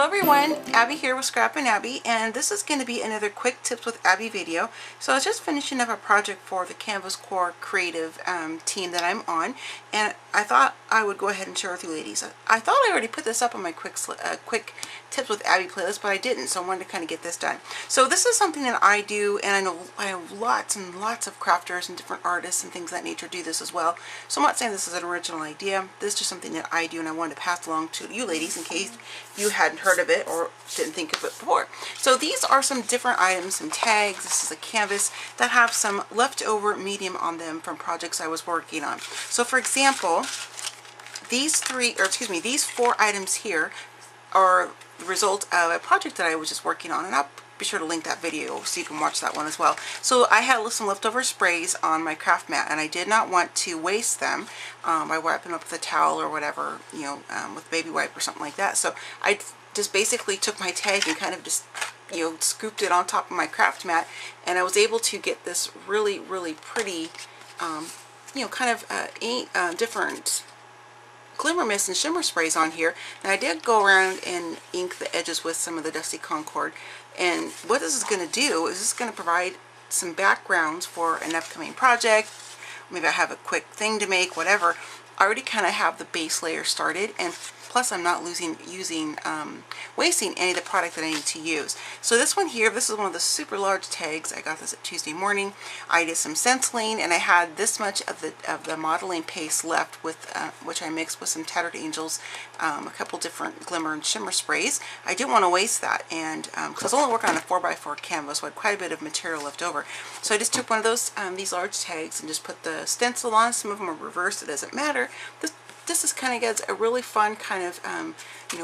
Hello everyone, Abby here with ScrappinAbby, and this is going to be another quick tips with Abby video. So I was just finishing up a project for the Canvas Core creative team that I'm on, and I thought I would go ahead and share with you ladies. I thought I already put this up on my quick tips with Abby playlist, but I didn't, so I wanted to kind of get this done. So this is something that I do, and I know I have lots and lots of crafters and different artists and things of that nature do this as well. So I'm not saying this is an original idea. This is just something that I do, and I wanted to pass along to you ladies in case you hadn't heard of it or didn't think of it before. So these are some different items, some tags. This is a canvas that have some leftover medium on them from projects I was working on. So for example, these four items here are the result of a project that I was just working on, and I'll be sure to link that video so you can watch that one as well. So I had some leftover sprays on my craft mat, and I did not want to waste them by wiping them up with a towel or whatever, with baby wipe or something like that. So I just basically took my tag and kind of just scooped it on top of my craft mat, and I was able to get this really pretty different glimmer mist and shimmer sprays on here. And I did go around and ink the edges with some of the Dusty Concord, and what this is going to do is this is going to provide some backgrounds for an upcoming project. Maybe I have a quick thing to make, whatever. I already kind of have the base layer started, and plus I'm not wasting any of the product that I need to use. So this one here, this is one of the super large tags. I got this at Tuesday morning. I did some stenciling, and I had this much of the modeling paste left, with which I mixed with some Tattered Angels, a couple different glimmer and shimmer sprays. I didn't want to waste that, and because I was only working on a 4x4 canvas, so I had quite a bit of material left over. So I just took one of those these large tags and just put the stencil on. Some of them are reversed, it doesn't matter. This is kind of gets a really fun kind of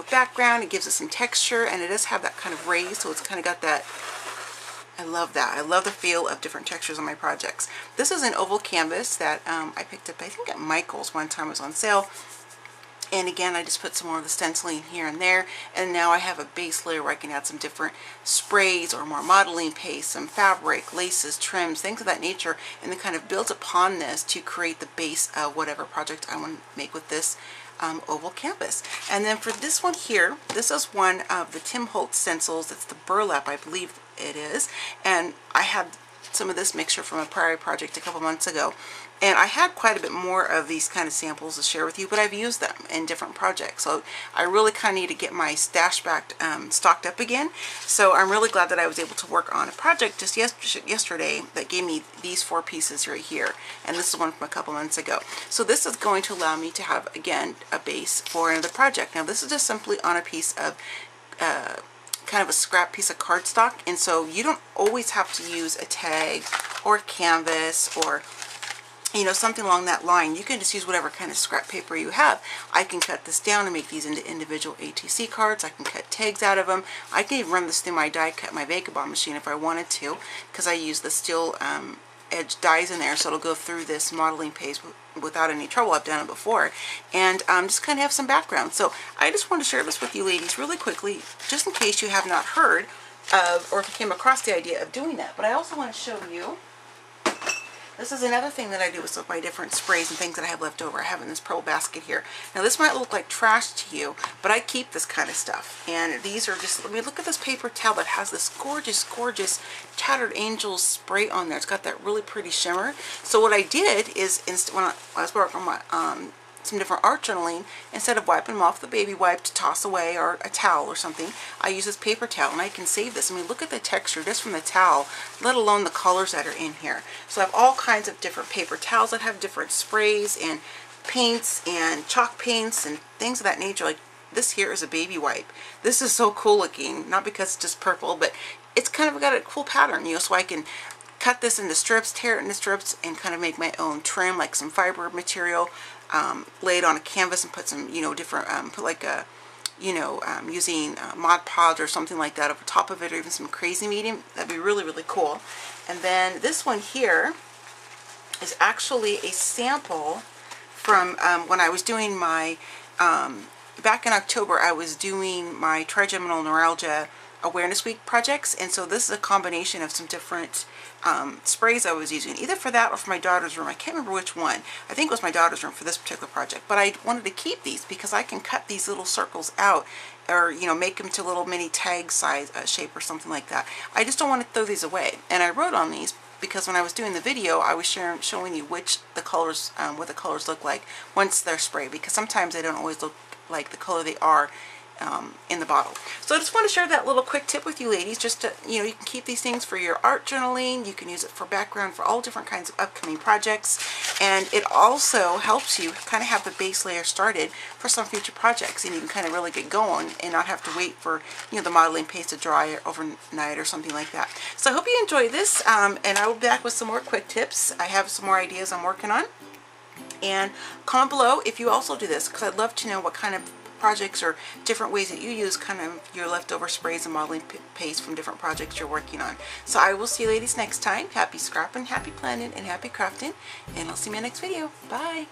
background. It gives it some texture, and it does have that kind of raise, so it's kind of got that. I love that. I love the feel of different textures on my projects. This is an oval canvas that I picked up, I think, at Michael's one time. It was on sale. And again, I just put some more of the stenciling here and there, and now I have a base layer where I can add some different sprays or more modeling paste, some fabric, laces, trims, things of that nature, and then kind of build upon this to create the base of whatever project I want to make with this oval canvas. And then for this one here, this is one of the Tim Holtz stencils. It's the burlap, I believe it is, and I had some of this mixture from a prior project a couple months ago, and I had quite a bit more of these kind of samples to share with you, but I've used them in different projects, so I really kind of need to get my stash back stocked up again. So I'm really glad that I was able to work on a project just yesterday that gave me these four pieces right here, and this is one from a couple months ago. So this is going to allow me to have, again, a base for another project. Now this is just simply on a piece of kind of a scrap piece of cardstock, and so you don't always have to use a tag or a canvas or something along that line. You can just use whatever kind of scrap paper you have. I can cut this down and make these into individual ATC cards. I can cut tags out of them. I can even run this through my die cut, my Vagabond machine if I wanted to, because I use the steel edge dies in there, so it'll go through this modeling paste without any trouble. I've done it before, and just kind of have some background. So I just want to share this with you ladies really quickly, just in case you have not heard of, or if you came across the idea of doing that. But I also want to show you, this is another thing that I do with some of my different sprays and things that I have left over. I have in this pearl basket here. Now this might look like trash to you, but I keep this kind of stuff. And these are just, I mean, look at this paper towel that has this gorgeous Tattered Angels spray on there. It's got that really pretty shimmer. So what I did is, when I was working on my some different art journaling, instead of wiping them off with a baby wipe to toss away or a towel or something, I use this paper towel, and I can save this. I mean, look at the texture just from the towel, let alone the colors that are in here. So I have all kinds of different paper towels that have different sprays and paints and chalk paints and things of that nature. Like this here is a baby wipe. This is so cool looking, not because it's just purple, but it's kind of got a cool pattern, so I can cut this into strips, tear it into strips, and kind of make my own trim, like some fiber material, lay it on a canvas and put some, different, put like a, using Mod Podge or something like that over top of it, or even some crazy medium. That'd be really cool. And then this one here is actually a sample from when I was doing my, back in October, I was doing my trigeminal neuralgia Awareness Week projects, and so this is a combination of some different sprays I was using, either for that or for my daughter's room. I can't remember which one. I think it was my daughter's room for this particular project, but I wanted to keep these because I can cut these little circles out, or make them to little mini tag size shape or something like that. I just don't want to throw these away, and I wrote on these because when I was doing the video I was showing you what the colors look like once they're sprayed, because sometimes they don't always look like the color they are in the bottle. So I just want to share that little quick tip with you ladies, just to, you can keep these things for your art journaling, you can use it for background for all different kinds of upcoming projects, and it also helps you kind of have the base layer started for some future projects, and you can kind of really get going and not have to wait for the modeling paste to dry overnight or something like that. So I hope you enjoyed this, and I will be back with some more quick tips. I have some more ideas I'm working on, and comment below if you also do this, because I'd love to know what kind of projects or different ways that you use kind of your leftover sprays and modeling paste from different projects you're working on. So I will see you ladies next time. Happy scrapping, happy planning, and happy crafting, and I'll see you in my next video. Bye!